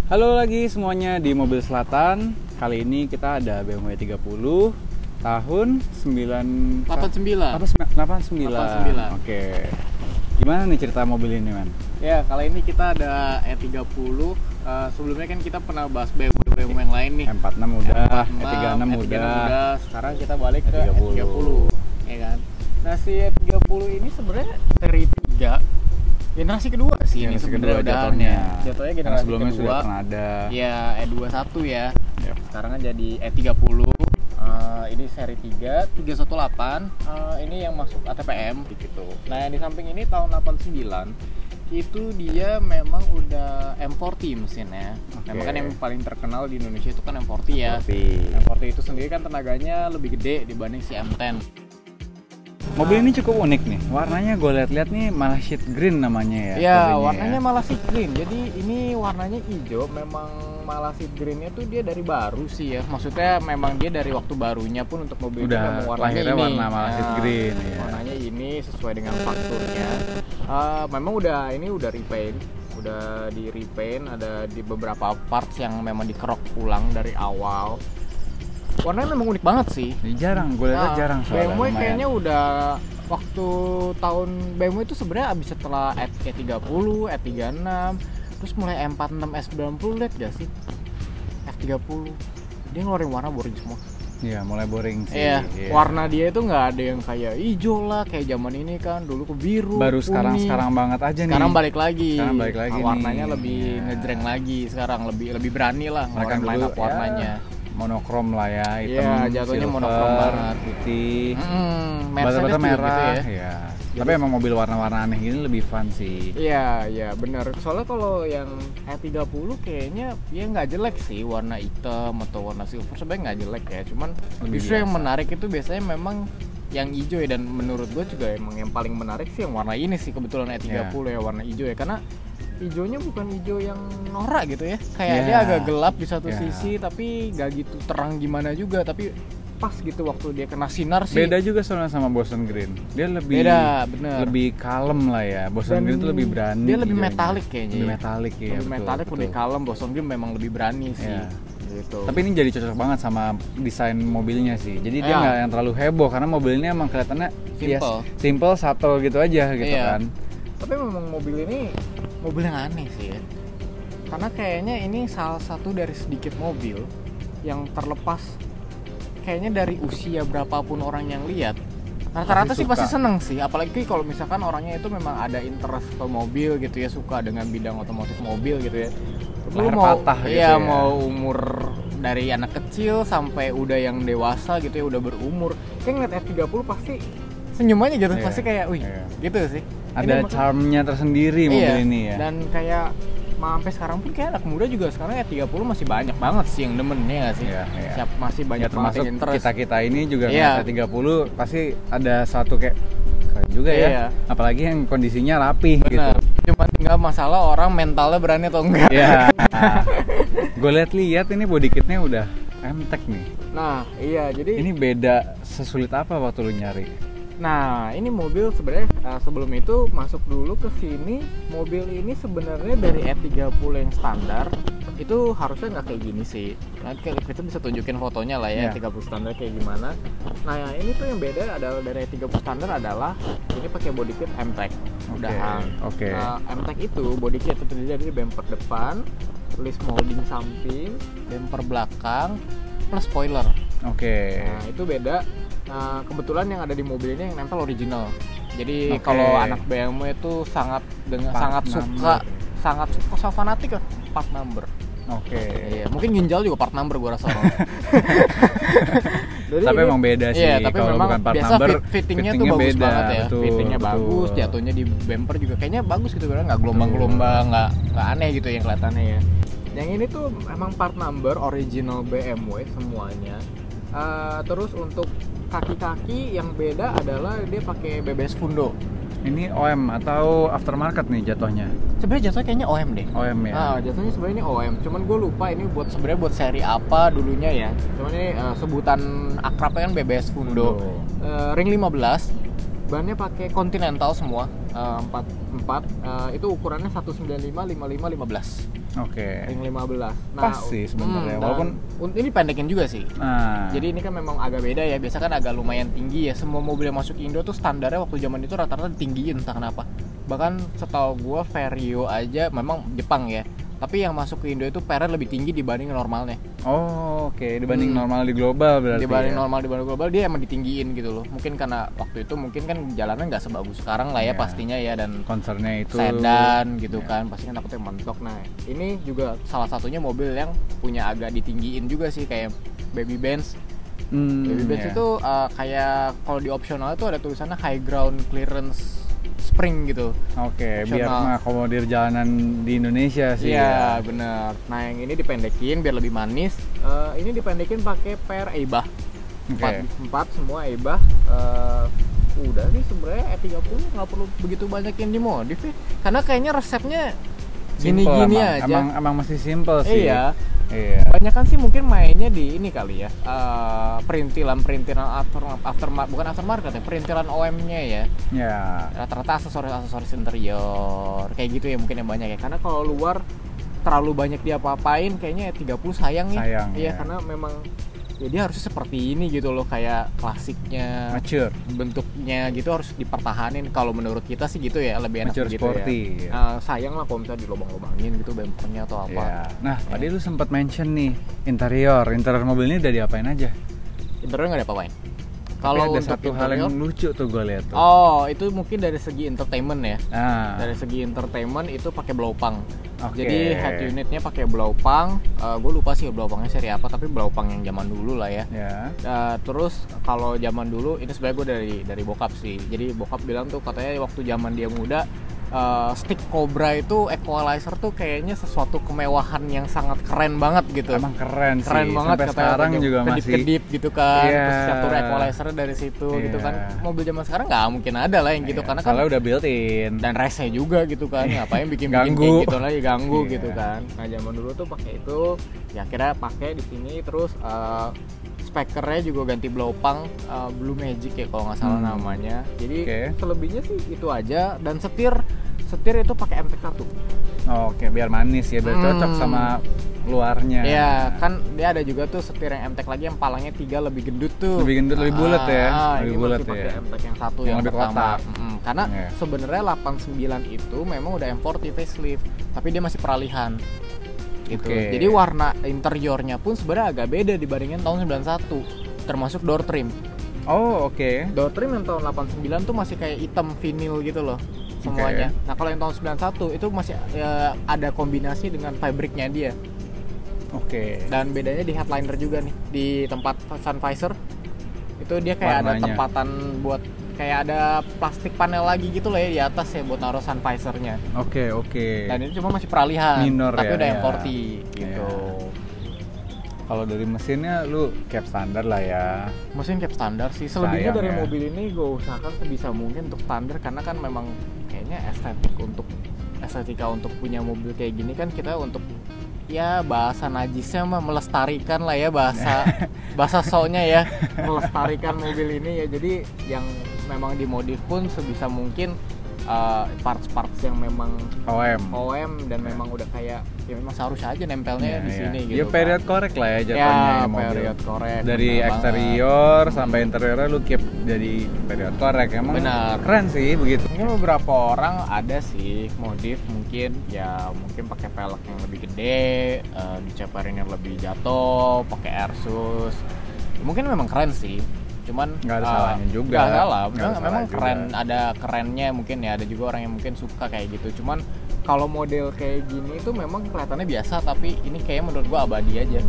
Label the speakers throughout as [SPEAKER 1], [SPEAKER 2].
[SPEAKER 1] Halo lagi semuanya di Mobil Selatan. Kali ini kita ada BMW 30 tahun 89. 89. Oke. Gimana nih cerita mobil ini, Man?
[SPEAKER 2] Ya, kali ini kita ada E30. Sebelumnya kan kita pernah bahas BMW yang lain nih.
[SPEAKER 1] M46 udah,
[SPEAKER 2] M46,
[SPEAKER 1] E36 udah.
[SPEAKER 2] Sekarang kita balik ke
[SPEAKER 1] E30.
[SPEAKER 2] E30, ya kan? Nah, si E30 ini sebenarnya seri 3 generasi kedua sih ini sebenarnya
[SPEAKER 1] jatuhnya.
[SPEAKER 2] Jatuhnya generasi
[SPEAKER 1] sebelumnya
[SPEAKER 2] kedua.
[SPEAKER 1] Sudah pernah ada.
[SPEAKER 2] Ya, E21 ya.
[SPEAKER 1] Yep.
[SPEAKER 2] Sekarang kan jadi E30. Ini seri 3, 318. Ini yang masuk ATPM gitu. Nah, yang di samping ini tahun 89 itu dia memang udah M40 mesinnya.
[SPEAKER 1] Okay.
[SPEAKER 2] Memang kan yang paling terkenal di Indonesia itu kan M40 ya.
[SPEAKER 1] M40
[SPEAKER 2] itu sendiri kan tenaganya lebih gede dibanding si M10.
[SPEAKER 1] Mobil ini cukup unik nih. Warnanya gue lihat-lihat nih malah shade green namanya ya.
[SPEAKER 2] Ya, warnanya malah shade green. Jadi ini warnanya hijau. Memang malah shade greennya tuh dia dari baru sih ya. Maksudnya memang dia dari waktu barunya pun untuk mobil
[SPEAKER 1] udah
[SPEAKER 2] itu memang warnanya ini.
[SPEAKER 1] Warna malah shade green ya.
[SPEAKER 2] Warnanya ini sesuai dengan fakturnya. Memang ini udah repaint. Udah di repaint, ada di beberapa parts yang memang dikerok ulang dari awal. Warnanya memang unik banget sih.
[SPEAKER 1] Jarang, gue lihat jarang soalnya.
[SPEAKER 2] BMW kayaknya udah waktu tahun BMW itu sebenarnya abis setelah E30, E36, terus mulai M46, S90 lihat gak sih? F30 dia ngeluarin warna boring semua.
[SPEAKER 1] Iya, mulai boring sih.
[SPEAKER 2] Iya, warna dia itu nggak ada yang kayak hijau lah kayak zaman ini kan, dulu ke biru.
[SPEAKER 1] Baru
[SPEAKER 2] kuning.
[SPEAKER 1] sekarang banget aja nih.
[SPEAKER 2] Sekarang balik lagi. Warnanya
[SPEAKER 1] nih.
[SPEAKER 2] lebih ngejreng lagi sekarang, lebih berani lah ngeluarin line up warnanya.
[SPEAKER 1] Monokrom lah ya, hitam,
[SPEAKER 2] jatuhnya
[SPEAKER 1] silver,
[SPEAKER 2] monokrom banget,
[SPEAKER 1] putih,
[SPEAKER 2] bata-bata
[SPEAKER 1] merah,
[SPEAKER 2] gitu
[SPEAKER 1] ya. Tapi emang mobil warna-warna aneh gini lebih fun sih.
[SPEAKER 2] Iya, benar. Soalnya kalau yang E30 kayaknya ya nggak jelek sih, warna hitam atau warna silver sebenarnya nggak jelek ya. Cuman justru yang menarik itu biasanya memang yang hijau ya, dan menurut gue juga emang yang paling menarik sih yang warna ini sih kebetulan E30 ya, warna hijau ya, karena hijaunya bukan hijau yang norak gitu ya, kayak dia agak gelap di satu sisi tapi gak gitu terang gimana juga, tapi pas gitu waktu dia kena sinar sih.
[SPEAKER 1] Beda juga soalnya sama Boston Green, dia lebih lebih kalem lah ya. Boston Green itu lebih berani,
[SPEAKER 2] dia lebih metalik kayaknya,
[SPEAKER 1] lebih metalik ya,
[SPEAKER 2] lebih metalik, lebih kalem. Boston Green memang lebih berani sih gitu.
[SPEAKER 1] Tapi ini jadi cocok banget sama desain mobilnya sih, jadi dia nggak yang terlalu heboh karena mobilnya emang kelihatannya simple, subtle gitu aja gitu kan.
[SPEAKER 2] Tapi memang mobil ini mobil yang aneh sih ya, karena kayaknya ini salah satu dari sedikit mobil yang terlepas kayaknya dari usia berapapun orang yang lihat, rata-rata sih pasti seneng sih, apalagi kalau misalkan orangnya itu memang ada interest ke mobil gitu ya, suka dengan bidang otomotif mobil gitu ya. Lu mau
[SPEAKER 1] patah gitu ya,
[SPEAKER 2] mau umur dari anak kecil sampai udah yang dewasa gitu ya, udah berumur, kayak ngeliat F30 pasti senyum aja gitu, pasti kayak wih gitu sih.
[SPEAKER 1] Ada charmnya tersendiri mobil ini ya.
[SPEAKER 2] Dan kayak sampai sekarang pun kayak anak muda juga sekarang E30 masih banyak banget sih yang demen ya nggak sih? Masih banyak
[SPEAKER 1] termasuk
[SPEAKER 2] banget yang interest.
[SPEAKER 1] Kita ini juga E30 pasti ada satu kayak keren juga ya. Apalagi yang kondisinya rapi gitu.
[SPEAKER 2] Cuma tinggal masalah orang mentalnya berani atau enggak.
[SPEAKER 1] Iya. Gue lihat ini body kitnya udah M-Tech nih.
[SPEAKER 2] Nah, iya, jadi
[SPEAKER 1] ini beda sesulit apa waktu lu nyari?
[SPEAKER 2] Nah, ini mobil sebenarnya sebelum itu masuk dulu ke sini, mobil ini sebenarnya dari E30 yang standar itu harusnya nggak kayak gini sih. Nanti kita bisa tunjukin fotonya lah ya, E30 standar kayak gimana. Nah, ini tuh yang beda adalah dari E30 standar adalah ini pakai body kit M-Tech. Udahan. M-Tech itu body kit itu terdiri dari bumper depan, list molding samping, bumper belakang, plus spoiler.
[SPEAKER 1] Nah,
[SPEAKER 2] itu beda. Nah, kebetulan yang ada di mobil ini yang nempel original. Jadi kalau anak BMW itu sangat suka sama fanatik kan part number. Iya, mungkin ginjal juga part number gua rasa orang.
[SPEAKER 1] Tapi emang beda sih.
[SPEAKER 2] Iya, tapi memang
[SPEAKER 1] bukan part
[SPEAKER 2] biasa
[SPEAKER 1] number,
[SPEAKER 2] fittingnya tuh bagus
[SPEAKER 1] beda,
[SPEAKER 2] banget ya.
[SPEAKER 1] betul,
[SPEAKER 2] fittingnya bagus, jatuhnya di bumper juga kayaknya bagus gitu, karena nggak gelombang-gelombang, nggak aneh gitu yang kelihatannya ya. Yang ini tuh emang part number original BMW semuanya. Terus untuk kaki-kaki yang beda adalah dia pakai BBS Fundo.
[SPEAKER 1] Ini OM atau aftermarket nih jatuhnya?
[SPEAKER 2] Sebenarnya jatuhnya kayaknya OM deh.
[SPEAKER 1] OM ya.
[SPEAKER 2] Jatuhnya sebenarnya ini OM. Cuman gue lupa ini sebenarnya buat seri apa dulunya ya. Cuman ini sebutan akrabnya kan BBS Fundo. Ring 15. Bannya pakai Continental semua. itu ukurannya 195/55/15.
[SPEAKER 1] Oke.
[SPEAKER 2] Ring 15.
[SPEAKER 1] Pas sih sebenarnya, walaupun
[SPEAKER 2] ini pendekin juga sih. Jadi ini kan memang agak beda ya. Biasa kan agak lumayan tinggi ya. Semua mobil yang masuk Indo tuh standarnya waktu zaman itu rata-rata ditinggiin entah kenapa. Bahkan setahu gua Vario aja memang Jepang ya. Tapi yang masuk ke Indo itu pernya lebih tinggi dibanding normalnya.
[SPEAKER 1] Oh, oke. Dibanding normal di global berarti.
[SPEAKER 2] Dibanding
[SPEAKER 1] ya?
[SPEAKER 2] normal di global dia emang ditinggiin gitu loh. Mungkin karena waktu itu mungkin kan jalanan nggak sebagus sekarang lah ya pastinya ya, dan
[SPEAKER 1] concernnya itu
[SPEAKER 2] sedan gitu kan. Pasti kan takutnya mentok. Nah, ini juga salah satunya mobil yang punya agak ditinggiin juga sih kayak Baby Benz. Baby Benz itu kayak kalau di opsional itu ada tulisannya high ground clearance spring gitu.
[SPEAKER 1] Oke, biar mengakomodir jalanan di Indonesia sih.
[SPEAKER 2] Iya, bener. Nah, yang ini dipendekin biar lebih manis. Ini dipendekin pakai per Eibach. 4 semua Eibach. Udah sih sebenarnya E30 nggak perlu begitu banyak yang dimodif ya. Karena kayaknya resepnya gini-gini aja.
[SPEAKER 1] Emang masih simple sih.
[SPEAKER 2] Iya. Kebanyakan sih mungkin mainnya di ini kali ya, perintilan bukan aftermarket ya, perintilan OM-nya ya. Rata-rata aksesoris interior kayak gitu ya mungkin yang banyak ya. Karena kalau luar terlalu banyak dia apa-apain kayaknya 30 sayang ya. Iya, karena memang ya dia harusnya seperti ini gitu loh, kayak klasiknya,
[SPEAKER 1] mature
[SPEAKER 2] bentuknya gitu harus dipertahanin. Kalau menurut kita sih gitu ya, lebih enak
[SPEAKER 1] mature
[SPEAKER 2] gitu
[SPEAKER 1] sporty,
[SPEAKER 2] ya. Sayang lah kalau misalnya dilobang-lobangin gitu bempernya atau apa.
[SPEAKER 1] Nah, tadi lu sempat mention nih interior mobil ini udah diapain aja?
[SPEAKER 2] Interior nggak ada apa-apain.
[SPEAKER 1] Kalau ada satu hal yang lucu tuh gue lihat tuh.
[SPEAKER 2] Itu mungkin dari segi entertainment ya. Dari segi entertainment itu pakai blowpang. Jadi head unitnya pakai blowpang. Gue lupa sih blowpangnya seri apa, tapi blowpang yang zaman dulu lah ya. Terus kalau zaman dulu ini sebenarnya gue dari bokap sih. Jadi bokap bilang tuh katanya waktu zaman dia muda, stick Cobra itu equalizer tuh kayaknya sesuatu kemewahan yang sangat keren banget gitu.
[SPEAKER 1] Emang keren sih.
[SPEAKER 2] Banget
[SPEAKER 1] sampai sekarang juga
[SPEAKER 2] kedip-kedip gitu kan. Terus catur equalizer dari situ gitu kan. Mobil zaman sekarang nggak mungkin ada lah yang gitu karena kan
[SPEAKER 1] udah built-in dan
[SPEAKER 2] race-nya juga gitu kan. Ngapain bikin kayak gitu lagi ganggu gitu kan. Nah, zaman dulu tuh pakai itu, ya akhirnya pakai di sini terus spekernya juga ganti blowpang Blue Magic ya kalau nggak salah namanya. Jadi selebihnya sih itu aja, dan setir itu pakai MTEK 1.
[SPEAKER 1] Biar manis ya, biar cocok sama luarnya.
[SPEAKER 2] Iya, kan dia ada juga tuh setir yang MTEK lagi yang palangnya 3 lebih gendut tuh.
[SPEAKER 1] Lebih gendut, lebih bulat ya.
[SPEAKER 2] Lebih bulat ya. Pakai MTEK yang 1 yang
[SPEAKER 1] lebih
[SPEAKER 2] pertama. Karena sebenarnya 89 itu memang udah M40 facelift, tapi dia masih peralihan. Gitu. Jadi warna interiornya pun sebenarnya agak beda dibandingin tahun 91, termasuk door trim. Door trim yang tahun 89 tuh masih kayak hitam vinil gitu loh semuanya. Nah, kalau yang tahun 91 itu masih ada kombinasi dengan fabriknya dia. Dan bedanya di headliner juga nih, di tempat sun visor itu dia kayak warnanya ada tempatan buat kayak ada plastik panel lagi gitu loh ya di atas ya buat naruh sun visornya. Dan ini cuma masih peralihan,
[SPEAKER 1] minor
[SPEAKER 2] tapi
[SPEAKER 1] ya,
[SPEAKER 2] udah M40 gitu.
[SPEAKER 1] Kalau dari mesinnya lu cap standar lah ya.
[SPEAKER 2] Mesin cap standar sih. Selebihnya dari mobil ini gue usahakan sebisa mungkin untuk standar, karena kan memang kayaknya estetika untuk punya mobil kayak gini kan kita untuk ya bahasa najisnya mah melestarikan lah ya, bahasa soalnya ya melestarikan mobil ini ya. Jadi yang memang dimodif pun sebisa mungkin parts-parts yang memang OM dan memang udah kayak ya memang seharusnya aja nempelnya di sini gitu.
[SPEAKER 1] Ya period correct lah ya jatuhnya mobil.
[SPEAKER 2] Period correct.
[SPEAKER 1] Dari eksterior sampai interiornya lu keep jadi period correct. Emang keren sih begitu.
[SPEAKER 2] Mungkin beberapa orang ada sih modif mungkin pakai velg yang lebih gede, diceparin yang lebih jatuh, pakai Airsus. Mungkin memang keren sih. Cuman
[SPEAKER 1] nggak ada salahnya juga.
[SPEAKER 2] Nggak salah, memang keren, ada kerennya mungkin ya. Ada juga orang yang mungkin suka kayak gitu. Cuman kalau model kayak gini itu memang kelihatannya biasa, tapi ini kayaknya menurut gua abadi aja.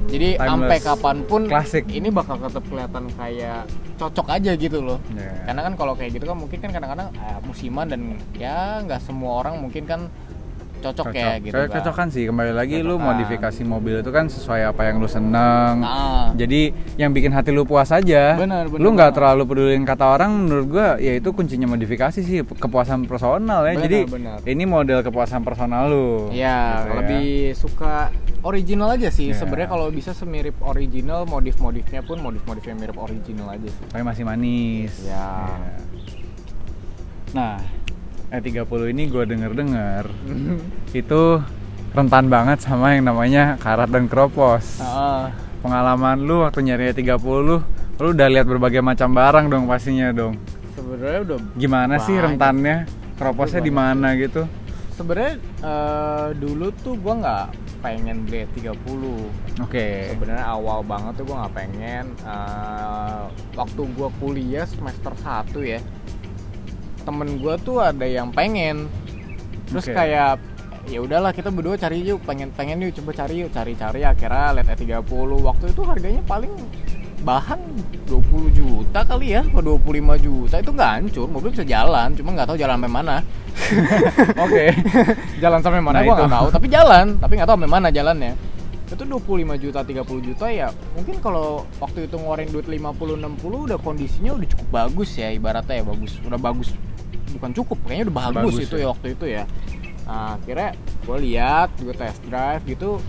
[SPEAKER 2] Jadi sampai kapanpun
[SPEAKER 1] klasik.
[SPEAKER 2] Ini bakal tetap kelihatan kayak cocok aja gitu loh. Karena kan kalau kayak gitu kan mungkin kan kadang-kadang musiman dan ya nggak semua orang mungkin kan cocok ya gitu kan.
[SPEAKER 1] Cocokan sih, kembali lagi lu modifikasi mobil itu kan sesuai apa yang lu seneng. Jadi yang bikin hati lu puas aja.
[SPEAKER 2] Bener,
[SPEAKER 1] lu nggak terlalu pedulin kata orang. Menurut gua ya itu kuncinya modifikasi sih, kepuasan personal ya. Jadi ini model kepuasan personal lu.
[SPEAKER 2] Iya, gitu lebih suka original aja sih. Sebenarnya kalau bisa semirip original, modif-modifnya pun modif-modifnya mirip original aja sih.
[SPEAKER 1] Tapi masih manis.
[SPEAKER 2] Ya.
[SPEAKER 1] Nah, E30 ini gue denger itu rentan banget sama yang namanya karat dan keropos. Pengalaman lu waktu nyari E30 lu udah lihat berbagai macam barang dong pastinya dong.
[SPEAKER 2] Sebenarnya udah
[SPEAKER 1] gimana sih rentannya? Keroposnya di mana gitu?
[SPEAKER 2] Sebenarnya dulu tuh gue nggak pengen beli E30.
[SPEAKER 1] Oke.
[SPEAKER 2] Sebenarnya awal banget tuh gue nggak pengen. Waktu gue kuliah semester 1 ya, temen gue tuh ada yang pengen. Terus kayak ya udahlah kita berdua cari yuk, pengen yuk, coba cari akhirnya lihat E30. Waktu itu harganya paling bahan 20 juta kali ya, atau 25 juta. Itu nggak hancur, mobil bisa jalan, cuma nggak tahu jalan sampai mana.
[SPEAKER 1] Oke.
[SPEAKER 2] Jalan sampai mana gua nggak tahu, tapi nggak tahu sampai mana jalannya. Itu 25 juta, 30 juta ya. Mungkin kalau waktu itu ngeluarin duit 50-60 udah kondisinya udah cukup bagus ya, ibaratnya ya udah bagus. Bukan cukup, kayaknya udah bagus itu ya waktu itu ya. Nah, akhirnya gue lihat, gue test drive gitu,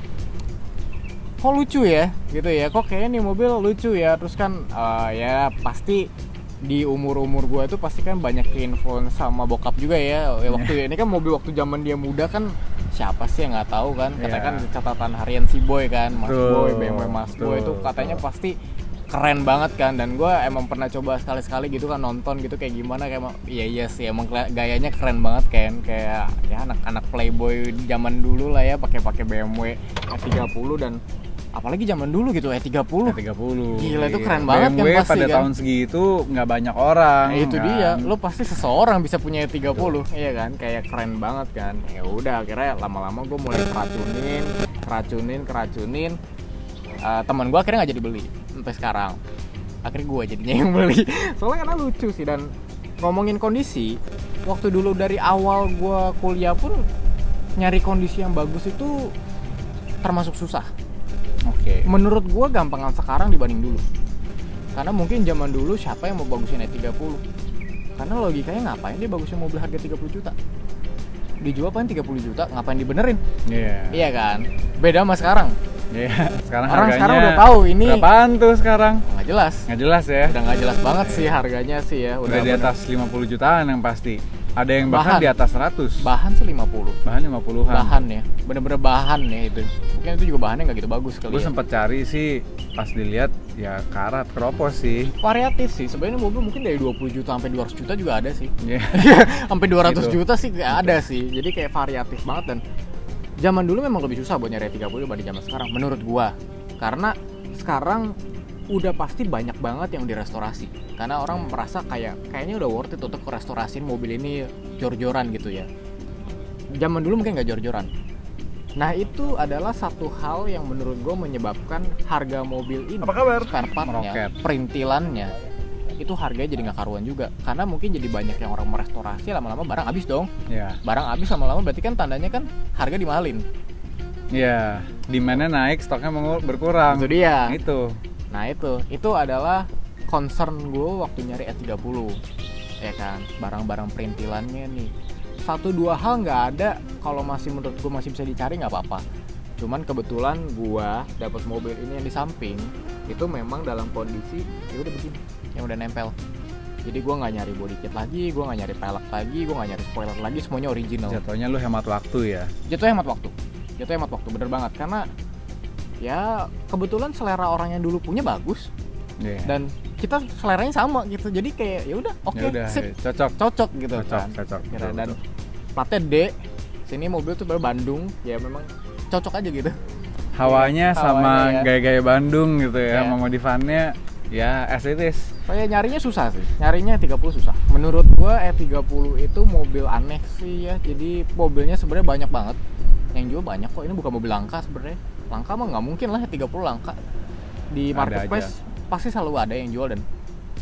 [SPEAKER 2] kok lucu ya gitu ya, kok kayaknya nih mobil lucu ya. Terus kan ya pasti di umur gue itu pasti kan banyak influence sama bokap juga ya. Waktu ini kan mobil waktu zaman dia muda kan siapa sih yang nggak tahu kan, katanya kan catatan harian si Boy kan, Mas Boy, BMW Mas Boy itu katanya pasti keren banget kan. Dan gue emang pernah coba sekali-sekali gitu kan nonton gitu kayak gimana, kayak iya sih emang gayanya keren banget kan, kayak ya anak-anak playboy zaman dulu lah ya, pakai BMW E30. Dan apalagi zaman dulu gitu E30 gila itu keren banget
[SPEAKER 1] BMW
[SPEAKER 2] kan pasti
[SPEAKER 1] pada
[SPEAKER 2] kan.
[SPEAKER 1] Tahun segitu nggak banyak orang
[SPEAKER 2] itu
[SPEAKER 1] kan.
[SPEAKER 2] Dia lo pasti seseorang bisa punya E30. Iya kan, kayak keren banget kan. Ya udah akhirnya lama-lama gue mulai keracunin. Teman gue akhirnya nggak jadi beli sampai sekarang. Akhirnya gue jadinya yang beli. Soalnya karena lucu sih. Dan ngomongin kondisi, waktu dulu dari awal gue kuliah pun nyari kondisi yang bagus itu termasuk susah.
[SPEAKER 1] Oke.
[SPEAKER 2] Menurut gue gampangan sekarang dibanding dulu. Karena mungkin zaman dulu siapa yang mau bagusin E30? Karena logikanya ngapain dia bagusin mobil harga 30 juta? Dijual paling 30 juta, ngapain dibenerin? Iya kan? Beda sama sekarang.
[SPEAKER 1] Iya, sekarang
[SPEAKER 2] orang
[SPEAKER 1] harganya
[SPEAKER 2] sekarang udah tahu ini
[SPEAKER 1] berapaan tuh sekarang?
[SPEAKER 2] Nggak jelas
[SPEAKER 1] Ya.
[SPEAKER 2] Udah nggak jelas banget sih harganya sih ya.
[SPEAKER 1] Udah di atas 50 jutaan yang pasti. Ada yang bahkan di atas 100.
[SPEAKER 2] Bahan sih 50.
[SPEAKER 1] Bahan 50-an.
[SPEAKER 2] Bahan ya, bener-bener bahan ya itu. Mungkin itu juga bahannya nggak gitu bagus kali.
[SPEAKER 1] Gue sempet cari sih, pas dilihat ya karat, keropos sih.
[SPEAKER 2] Variatif sih. Sebenarnya mobil mungkin dari 20 juta sampai 200 juta juga ada sih.
[SPEAKER 1] Iya.
[SPEAKER 2] Sampai 200
[SPEAKER 1] gitu.
[SPEAKER 2] juta sih ada sih. Jadi kayak variatif banget. Dan zaman dulu memang lebih susah buat nyari 30 dibanding zaman sekarang menurut gua. Karena sekarang udah pasti banyak banget yang direstorasi. Karena orang merasa kayaknya udah worth it untuk restorasiin mobil ini jor-joran gitu ya. Zaman dulu mungkin nggak jor-joran. Nah itu adalah satu hal yang menurut gue menyebabkan harga mobil ini, spare partnya, perintilannya, itu harganya jadi nggak karuan juga. Karena mungkin jadi banyak yang orang merestorasi, lama-lama barang habis dong. Barang habis lama-lama berarti kan tandanya kan harga dimahalin.
[SPEAKER 1] Iya, demand-nya naik, stoknya berkurang.
[SPEAKER 2] Itu dia.
[SPEAKER 1] Nah
[SPEAKER 2] itu adalah concern gue waktu nyari E30. Ya kan, barang-barang perintilannya nih 1-2 hal nggak ada, kalau masih menurut gue masih bisa dicari nggak apa-apa. Cuman kebetulan gue dapet mobil ini yang di samping itu memang dalam kondisi ya udah begini, yang udah nempel. Jadi gue nggak nyari body kit lagi, gue nggak nyari pelek lagi, gue nggak nyari spoiler lagi, semuanya original.
[SPEAKER 1] Jatuhnya lu hemat waktu ya?
[SPEAKER 2] Jatuhnya hemat waktu, bener banget. Karena ya kebetulan selera orang yang dulu punya bagus. Dan kita seleranya sama gitu, jadi kayak ya udah oke, sip, cocok gitu kan. Dan platnya D, sini mobil tuh baru Bandung, ya memang cocok aja gitu.
[SPEAKER 1] Hawanya sama ya. Gaya-gaya Bandung gitu ya, modifannya ya as it is.
[SPEAKER 2] Kayak nyarinya susah sih, nyarinya E30 susah. Menurut gua E30 itu mobil aneh sih ya, jadi mobilnya sebenarnya banyak banget, yang jual banyak kok. Ini bukan mobil langka sebenarnya, langka mah nggak mungkin lah E30 langka. Di marketplace pasti selalu ada yang jual dan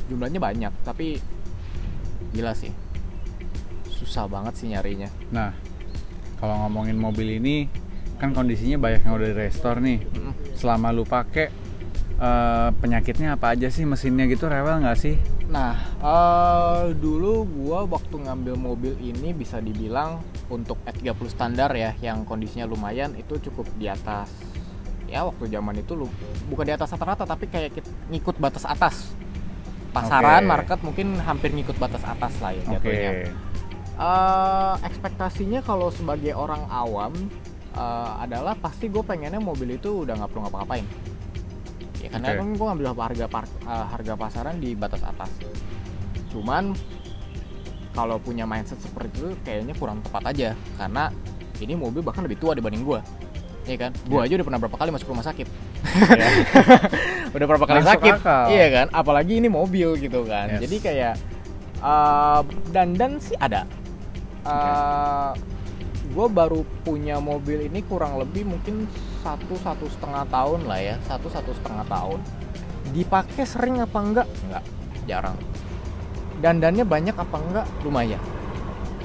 [SPEAKER 2] jumlahnya banyak, tapi gila sih, susah banget sih nyarinya.
[SPEAKER 1] Nah, kalau ngomongin mobil ini kan kondisinya banyak yang udah direstore nih. Selama lu pakai penyakitnya apa aja sih, mesinnya gitu rewel nggak sih?
[SPEAKER 2] Nah, dulu gua waktu ngambil mobil ini bisa dibilang untuk E30 standar ya, yang kondisinya lumayan, itu cukup di atas. Ya waktu zaman itu lu bukan di atas rata-rata, tapi kayak ngikut batas atas pasaran, market mungkin hampir ngikut batas atas lah ya jatuhnya. Ekspektasinya kalau sebagai orang awam adalah pasti gue pengennya mobil itu udah nggak perlu ngapa-ngapain. Ya karena kan gue ngambil harga pasaran di batas atas. Cuman kalau punya mindset seperti itu kayaknya kurang tepat aja, karena ini mobil bahkan lebih tua dibanding gue. Iya kan? Gue aja udah pernah berapa kali masuk rumah sakit. Udah berapa kali
[SPEAKER 1] masuk
[SPEAKER 2] sakit.
[SPEAKER 1] Akal.
[SPEAKER 2] Iya kan? Apalagi ini mobil gitu kan.
[SPEAKER 1] Yes.
[SPEAKER 2] Jadi kayak dandan sih ada. Gue baru punya mobil ini kurang lebih mungkin 1,5 tahun lah ya, 1,5 tahun. Dipakai sering apa enggak? Enggak, jarang. Dandannya banyak apa enggak? Lumayan.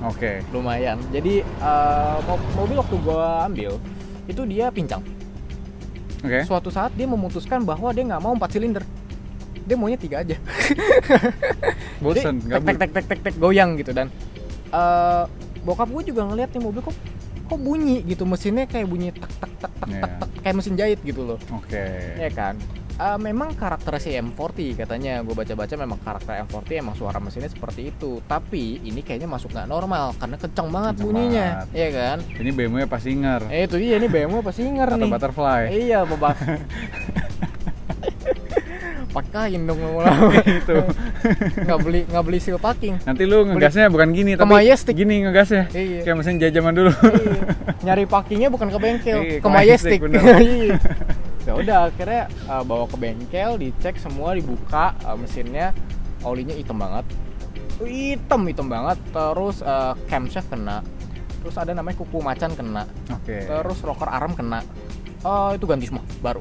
[SPEAKER 1] Oke.
[SPEAKER 2] Lumayan. Jadi mobil waktu gue ambil itu dia pincang.
[SPEAKER 1] Oke.
[SPEAKER 2] Suatu saat dia memutuskan bahwa dia nggak mau 4 silinder, dia maunya 3 aja.
[SPEAKER 1] Bosen,
[SPEAKER 2] tek goyang gitu. Dan bokap gue juga ngeliat nih mobil kok bunyi gitu, mesinnya kayak bunyi tak kayak mesin jahit gitu loh.
[SPEAKER 1] Oke.
[SPEAKER 2] Ya kan. Memang karakter si M40 katanya, gue baca-baca memang karakter M40 emang suara mesinnya seperti itu. Tapi ini kayaknya masuk nggak normal karena kenceng banget bunyinya, iya kan?
[SPEAKER 1] Ini BMW pas Singer.
[SPEAKER 2] Itu dia, ini BMW pas Singer nih.
[SPEAKER 1] Atau Butterfly.
[SPEAKER 2] Iya, bebas. Pakain dong lama-lama
[SPEAKER 1] Itu.
[SPEAKER 2] nggak beli seal packing.
[SPEAKER 1] Nanti lu ngegasnya bukan gini, tapi
[SPEAKER 2] Majestic.
[SPEAKER 1] gini ngegasnya.
[SPEAKER 2] Iya.
[SPEAKER 1] Kayak mesin jajaman dulu.
[SPEAKER 2] Iya. Nyari packingnya bukan ke bengkel,
[SPEAKER 1] Iya,
[SPEAKER 2] ke Majestic.
[SPEAKER 1] Iya.
[SPEAKER 2] Ya udah, akhirnya bawa ke bengkel, dicek semua, dibuka mesinnya, olinya hitam banget, hitam banget. Terus camshaft kena, terus ada namanya kuku macan kena.
[SPEAKER 1] Oke.
[SPEAKER 2] Terus rocker arm kena. Itu ganti semua baru.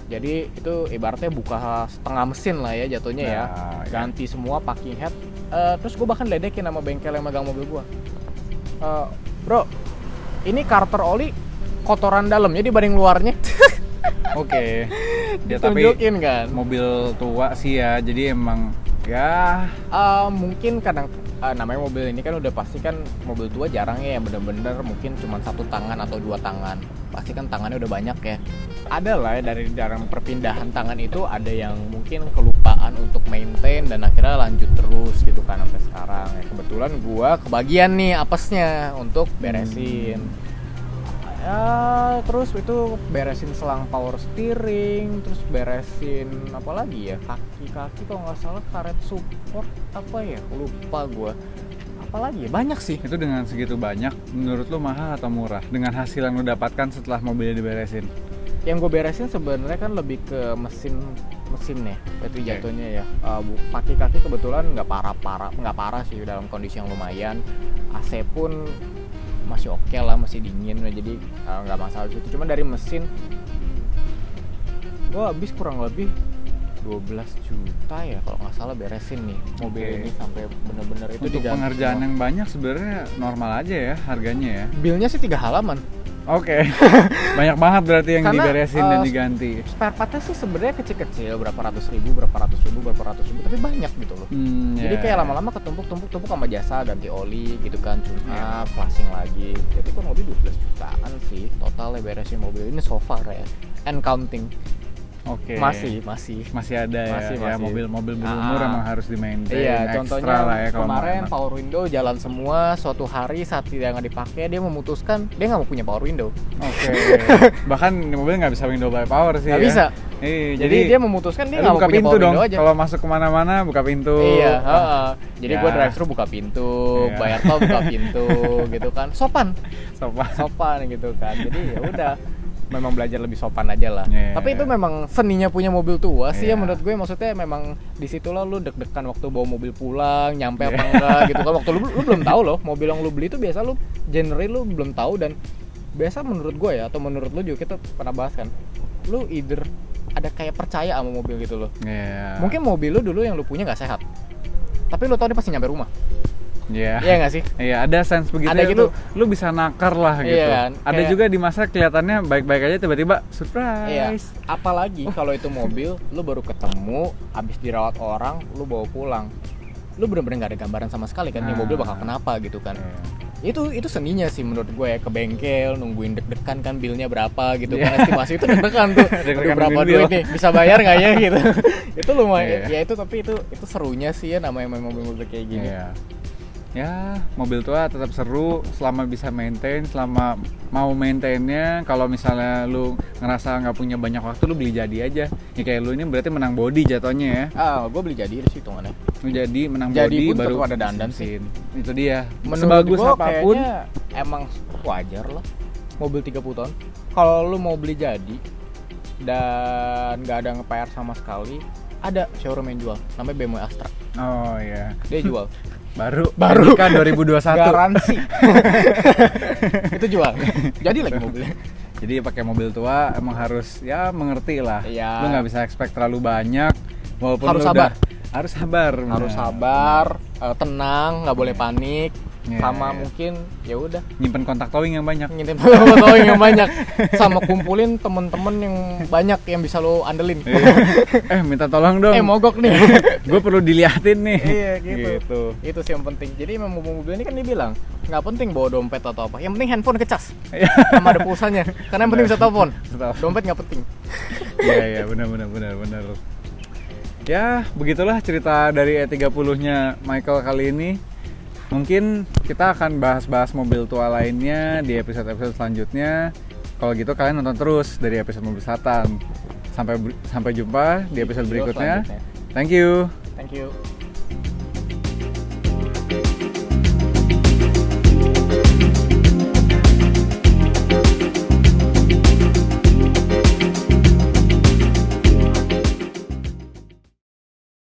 [SPEAKER 2] Jadi itu ibaratnya buka setengah mesin lah ya jatuhnya ya. Ganti semua packing head. Terus gue bahkan ledekin sama bengkel yang megang mobil gue. Bro, ini karter oli kotoran dalamnya dibanding luarnya.
[SPEAKER 1] Oke. Ya tapi
[SPEAKER 2] kan.
[SPEAKER 1] mobil tua sih ya. Jadi emang ya
[SPEAKER 2] mungkin kadang namanya mobil ini kan udah pasti kan mobil tua jarang ya bener-bener mungkin cuma 1 tangan atau 2 tangan. Pasti kan tangannya udah banyak ya. Ada lah ya, dari dalam perpindahan tangan itu ada yang mungkin kelupaan untuk maintain dan akhirnya lanjut terus gitu kan sampai sekarang ya. Kebetulan gua kebagian nih apesnya untuk beresin. Ya, terus itu beresin selang power steering, terus beresin apa lagi ya, kaki kalau nggak salah karet support apa ya, lupa gua. Apalagi ya, banyak sih.
[SPEAKER 1] Itu dengan segitu banyak, menurut lu mahal atau murah? Dengan hasil yang lu dapatkan setelah mobilnya diberesin?
[SPEAKER 2] Yang gue beresin sebenarnya kan lebih ke mesinnya itu jatuhnya ya. Kaki-kaki kebetulan nggak parah sih, dalam kondisi yang lumayan. AC pun masih oke lah, masih dingin, jadi nggak masalah itu. Cuma dari mesin gue habis kurang lebih 12 juta ya kalau nggak salah beresin nih mobil ini sampai bener-bener itu.
[SPEAKER 1] Untuk pengerjaan yang banyak sebenarnya normal aja ya harganya ya.
[SPEAKER 2] Bilnya sih 3 halaman.
[SPEAKER 1] Oke. Banyak banget berarti yang karena, diberesin dan diganti.
[SPEAKER 2] Spare partnya sih sebenarnya kecil-kecil, berapa ratus ribu, tapi banyak gitu loh. Jadi kayak lama-lama ketumpuk sama jasa, ganti oli gitu kan, tune-up, flashing lagi. Jadi kurang lebih 12 jutaan sih totalnya beresin mobil ini so far ya. And counting.
[SPEAKER 1] Oke. Masih ada ya. Ya mobil berumur emang harus di-maintain.
[SPEAKER 2] Iya, contohnya
[SPEAKER 1] lah ya,
[SPEAKER 2] kemarin power window jalan semua. Suatu hari saat dia nggak dipakai, dia memutuskan dia nggak mau punya power window.
[SPEAKER 1] Oke. Bahkan mobil nggak bisa window by power sih.
[SPEAKER 2] Nggak bisa.
[SPEAKER 1] Jadi
[SPEAKER 2] dia memutuskan dia nggak mau punya power window aja.
[SPEAKER 1] Kalau masuk kemana-mana buka pintu.
[SPEAKER 2] Iya. Jadi gue drive-thru buka pintu, bayar tol buka pintu, gitu kan. Sopan gitu kan. Jadi ya udah. Memang belajar lebih sopan aja lah. Tapi itu memang seninya punya mobil tua sih ya menurut gue. Maksudnya memang disitulah lu deg-degan waktu bawa mobil pulang, nyampe apa enggak gitu kan. Waktu lu belum tahu loh mobil yang lu beli itu biasa lu genre lu belum tahu. Dan biasa menurut gue ya, atau menurut lu juga, kita pernah bahas kan, lu either ada kayak percaya sama mobil gitu loh. Mungkin mobil lu dulu yang lu punya nggak sehat, tapi lu tahu dia pasti nyampe rumah. Iya nggak sih?
[SPEAKER 1] Iya, ada sense begitu. Ada gitu. Lu bisa nakar lah gitu.
[SPEAKER 2] Iya kan?
[SPEAKER 1] Ada kayak, juga di masa kelihatannya baik-baik aja tiba-tiba surprise.
[SPEAKER 2] Iya. Apalagi kalau itu mobil lu baru ketemu, habis dirawat orang, lu bawa pulang. Lu bener-bener nggak ada gambaran sama sekali kan, nih mobil bakal kenapa gitu kan. Itu seninya sih menurut gue ya, ke bengkel nungguin deg-degan kan bilnya berapa gitu kan, estimasi itu deg-degan tuh. Berapa duit nih, bisa bayar nggak ya gitu. Itu lumayan. Ya itu, tapi itu serunya sih ya namanya mobil-mobil kayak gini.
[SPEAKER 1] ya mobil tua tetap seru selama bisa maintain, selama mau maintainnya. Kalau misalnya lu ngerasa nggak punya banyak waktu, lu beli jadi aja. Ya kayak lu ini berarti menang body jatuhnya ya.
[SPEAKER 2] Gue beli jadi sih hitungannya.
[SPEAKER 1] Lu jadi menang
[SPEAKER 2] Jadi
[SPEAKER 1] body
[SPEAKER 2] pun
[SPEAKER 1] baru
[SPEAKER 2] tetap ada dandan sih.
[SPEAKER 1] Itu dia.
[SPEAKER 2] Menurut
[SPEAKER 1] Sebagus
[SPEAKER 2] gua
[SPEAKER 1] apapun
[SPEAKER 2] kayaknya emang wajar lah mobil 30 tahun. Kalau lu mau beli jadi dan nggak ada nge-PR sama sekali, ada showroom yang jual, namanya BMW Astra.
[SPEAKER 1] Oh iya.
[SPEAKER 2] Dia jual.
[SPEAKER 1] Baru kan 2021.
[SPEAKER 2] Garansi. Itu jual. Jadi lagi mobilnya.
[SPEAKER 1] Jadi pakai mobil tua emang harus ya mengerti lah.
[SPEAKER 2] Iya.
[SPEAKER 1] Lu nggak bisa expect terlalu banyak. Walaupun
[SPEAKER 2] Harus
[SPEAKER 1] lu
[SPEAKER 2] sabar.
[SPEAKER 1] Harus sabar.
[SPEAKER 2] Harus
[SPEAKER 1] Nah,
[SPEAKER 2] sabar, tenang, nggak boleh panik.
[SPEAKER 1] Iya,
[SPEAKER 2] Sama
[SPEAKER 1] iya.
[SPEAKER 2] mungkin ya udah
[SPEAKER 1] nyimpen kontak towing yang banyak.
[SPEAKER 2] ngintip towing yang banyak, sama kumpulin temen-temen yang banyak yang bisa lo andelin.
[SPEAKER 1] Minta tolong dong.
[SPEAKER 2] Mogok nih.
[SPEAKER 1] Gue perlu diliatin nih.
[SPEAKER 2] Iya gitu. Itu sih yang penting. Jadi memang mobil ini kan dibilang nggak penting bawa dompet atau apa. Yang penting handphone kecas sama ada pulsanya. Karena yang penting bisa telepon. Dompet nggak penting.
[SPEAKER 1] Iya benar. Ya begitulah cerita dari E30-nya Michael kali ini. Mungkin kita akan bahas-bahas mobil tua lainnya di episode-episode selanjutnya. Kalau gitu kalian nonton terus dari episode Mobil Selatan. Sampai jumpa di episode berikutnya. Thank you.